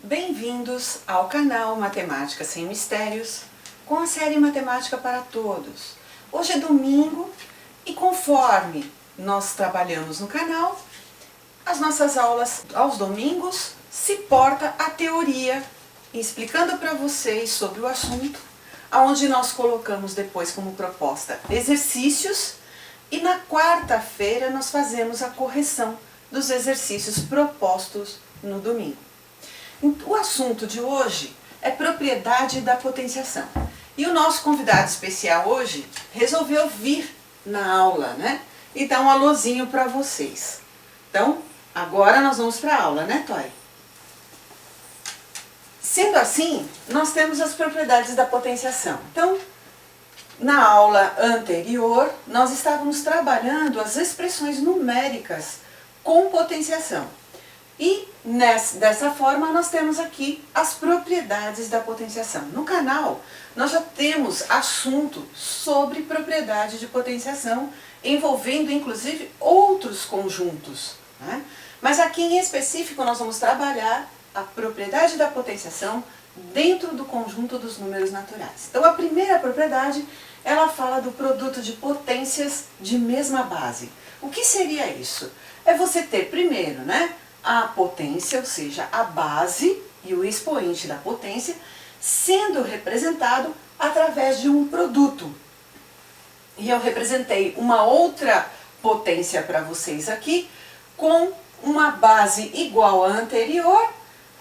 Bem-vindos ao canal Matemática Sem Mistérios, com a série Matemática para Todos. Hoje é domingo e conforme nós trabalhamos no canal, as nossas aulas aos domingos se porta a teoria, explicando para vocês sobre o assunto, onde nós colocamos depois como proposta exercícios e na quarta-feira nós fazemos a correção dos exercícios propostos no domingo. O assunto de hoje é propriedade da potenciação. E o nosso convidado especial hoje resolveu vir na aula, né? E dar um alôzinho para vocês. Então, agora nós vamos para a aula, né, Toy? Sendo assim, nós temos as propriedades da potenciação. Então, na aula anterior, nós estávamos trabalhando as expressões numéricas com potenciação. E dessa forma nós temos aqui as propriedades da potenciação. No canal nós já temos assunto sobre propriedade de potenciação, envolvendo inclusive outros conjuntos, né? Mas aqui em específico nós vamos trabalhar a propriedade da potenciação dentro do conjunto dos números naturais. Então a primeira propriedade, ela fala do produto de potências de mesma base. O que seria isso? É você ter primeiro, né, a potência, ou seja, a base e o expoente da potência, sendo representado através de um produto. E eu representei uma outra potência para vocês aqui, com uma base igual à anterior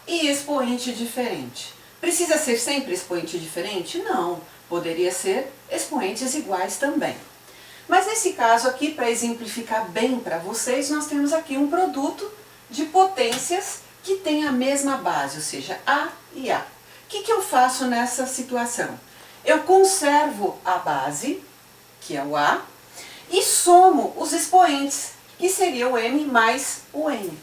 e expoente diferente. Precisa ser sempre expoente diferente? Não, poderia ser expoentes iguais também. Mas nesse caso aqui, para exemplificar bem para vocês, nós temos aqui um produto de potências que tem a mesma base, ou seja, A e A. O que eu faço nessa situação? Eu conservo a base, que é o A, e somo os expoentes, que seria o M mais o N.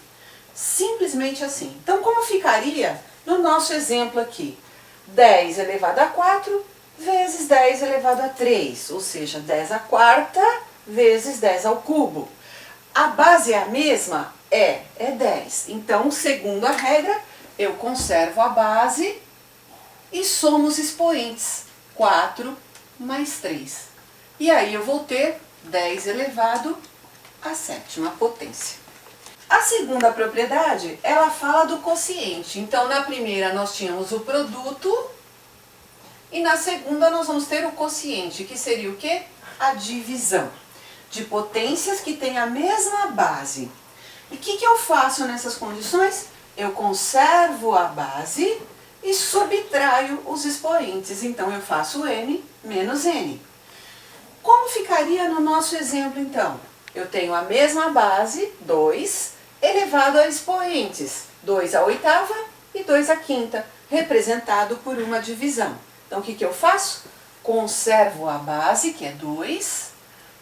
Simples assim. Então, como ficaria no nosso exemplo aqui? 10 elevado a 4 vezes 10 elevado a 3, ou seja, 10 à quarta vezes 10 ao cubo. A base é a mesma? É 10. Então, segundo a regra, eu conservo a base e somo os expoentes. 4 mais 3. E aí eu vou ter 10 elevado à sétima potência. A segunda propriedade, ela fala do quociente. Então, na primeira nós tínhamos o produto e na segunda nós vamos ter o quociente, que seria o quê? A divisão de potências que têm a mesma base. E o que eu faço nessas condições? Eu conservo a base e subtraio os expoentes. Então, eu faço M menos N. Como ficaria no nosso exemplo, então? Eu tenho a mesma base, 2, elevado a expoentes, 2 à oitava e 2 à quinta, representado por uma divisão. Então, o que eu faço? Conservo a base, que é 2,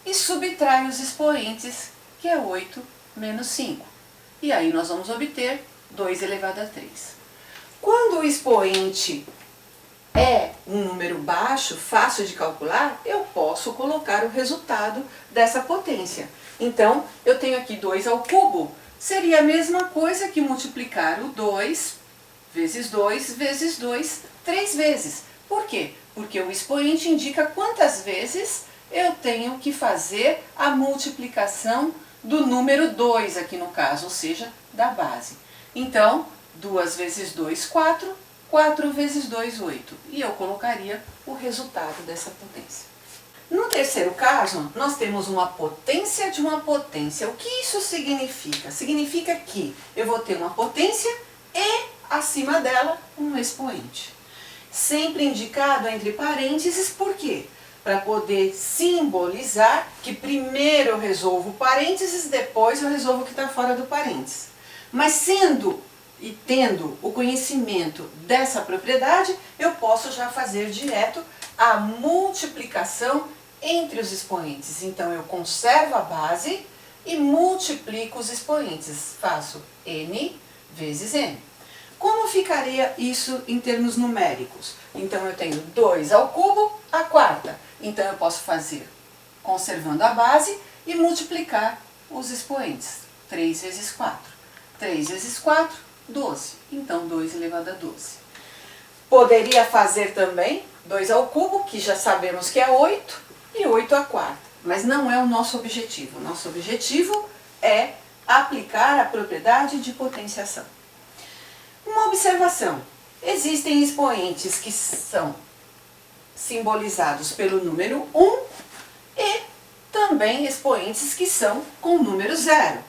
e subtraio os expoentes, que é 8 menos 5. E aí nós vamos obter 2 elevado a 3. Quando o expoente é um número baixo, fácil de calcular, eu posso colocar o resultado dessa potência. Então, eu tenho aqui 2 ao cubo, seria a mesma coisa que multiplicar o 2 vezes 2 vezes 2, 3 vezes. Por quê? Porque o expoente indica quantas vezes eu tenho que fazer a multiplicação do número 2 aqui no caso, ou seja, da base. Então, 2 vezes 2, 4, 4 vezes 2, 8. E eu colocaria o resultado dessa potência. No terceiro caso, nós temos uma potência de uma potência. O que isso significa? Significa que eu vou ter uma potência e, acima dela, um expoente. Sempre indicado entre parênteses, por quê? Para poder simbolizar que primeiro eu resolvo o parênteses, depois eu resolvo o que está fora do parênteses. Mas sendo e tendo o conhecimento dessa propriedade, eu posso já fazer direto a multiplicação entre os expoentes. Então, eu conservo a base e multiplico os expoentes. Faço N vezes N. Como ficaria isso em termos numéricos? Então, eu tenho 2 ao cubo, à quarta. Então, eu posso fazer conservando a base e multiplicar os expoentes. 3 vezes 4. 3 vezes 4, 12. Então, 2 elevado a 12. Poderia fazer também 2 ao cubo, que já sabemos que é 8, e 8 à quarta. Mas não é o nosso objetivo. O nosso objetivo é aplicar a propriedade de potenciação. Uma observação. Existem expoentes que são simbolizados pelo número 1 e também expoentes que são com o número 0.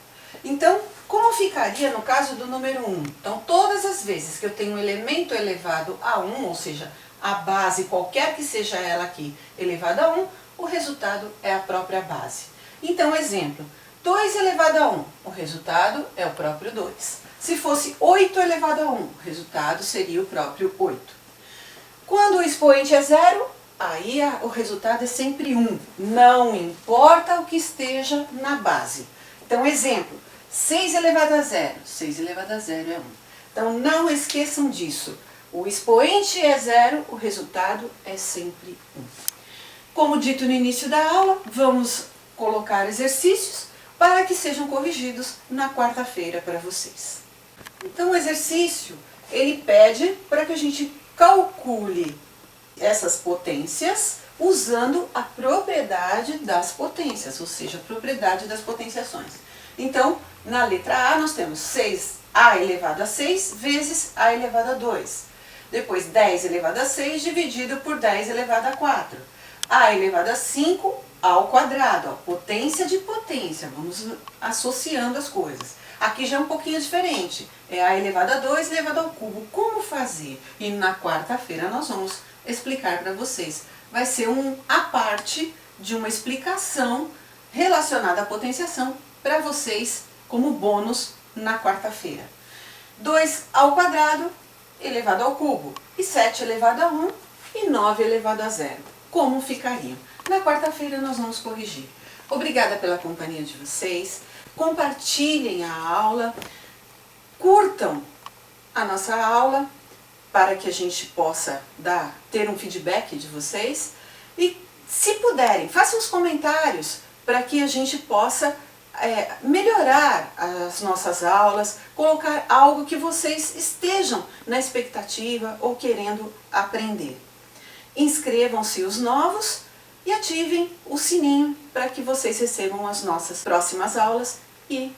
Então, como ficaria no caso do número 1? Então, todas as vezes que eu tenho um elemento elevado a 1, ou seja, a base, qualquer que seja ela aqui, elevada a 1, o resultado é a própria base. Então, exemplo, 2 elevado a 1, o resultado é o próprio 2. Se fosse 8 elevado a 1, o resultado seria o próprio 8. Quando o expoente é 0, aí o resultado é sempre 1. Não importa o que esteja na base. Então, exemplo, 6 elevado a 0. 6 elevado a 0 é 1. Então, não esqueçam disso. O expoente é 0, o resultado é sempre 1. Como dito no início da aula, vamos colocar exercícios para que sejam corrigidos na quarta-feira para vocês. Então, o exercício, ele pede para que a gente calcule essas potências usando a propriedade das potências, ou seja, a propriedade das potenciações. Então, na letra A, nós temos 6a elevado a 6 vezes a elevado a 2. Depois, 10 elevado a 6 dividido por 10 elevado a 4. A elevado a 5 ao quadrado, ó, potência de potência, vamos associando as coisas. Aqui já é um pouquinho diferente, é a elevado a 2 elevado ao cubo. Como fazer? E na quarta-feira nós vamos explicar para vocês. Vai ser a parte de uma explicação relacionada à potenciação para vocês como bônus na quarta-feira. 2 ao quadrado elevado ao cubo e 7 elevado a 1 e 9 elevado a 0. Como ficariam? Na quarta-feira nós vamos corrigir. Obrigada pela companhia de vocês. Compartilhem a aula, curtam a nossa aula para que a gente possa ter um feedback de vocês e, se puderem, façam os comentários para que a gente possa melhorar as nossas aulas, colocar algo que vocês estejam na expectativa ou querendo aprender. Inscrevam-se os novos e ativem o sininho para que vocês recebam as nossas próximas aulas e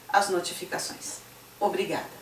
as notificações. Obrigada!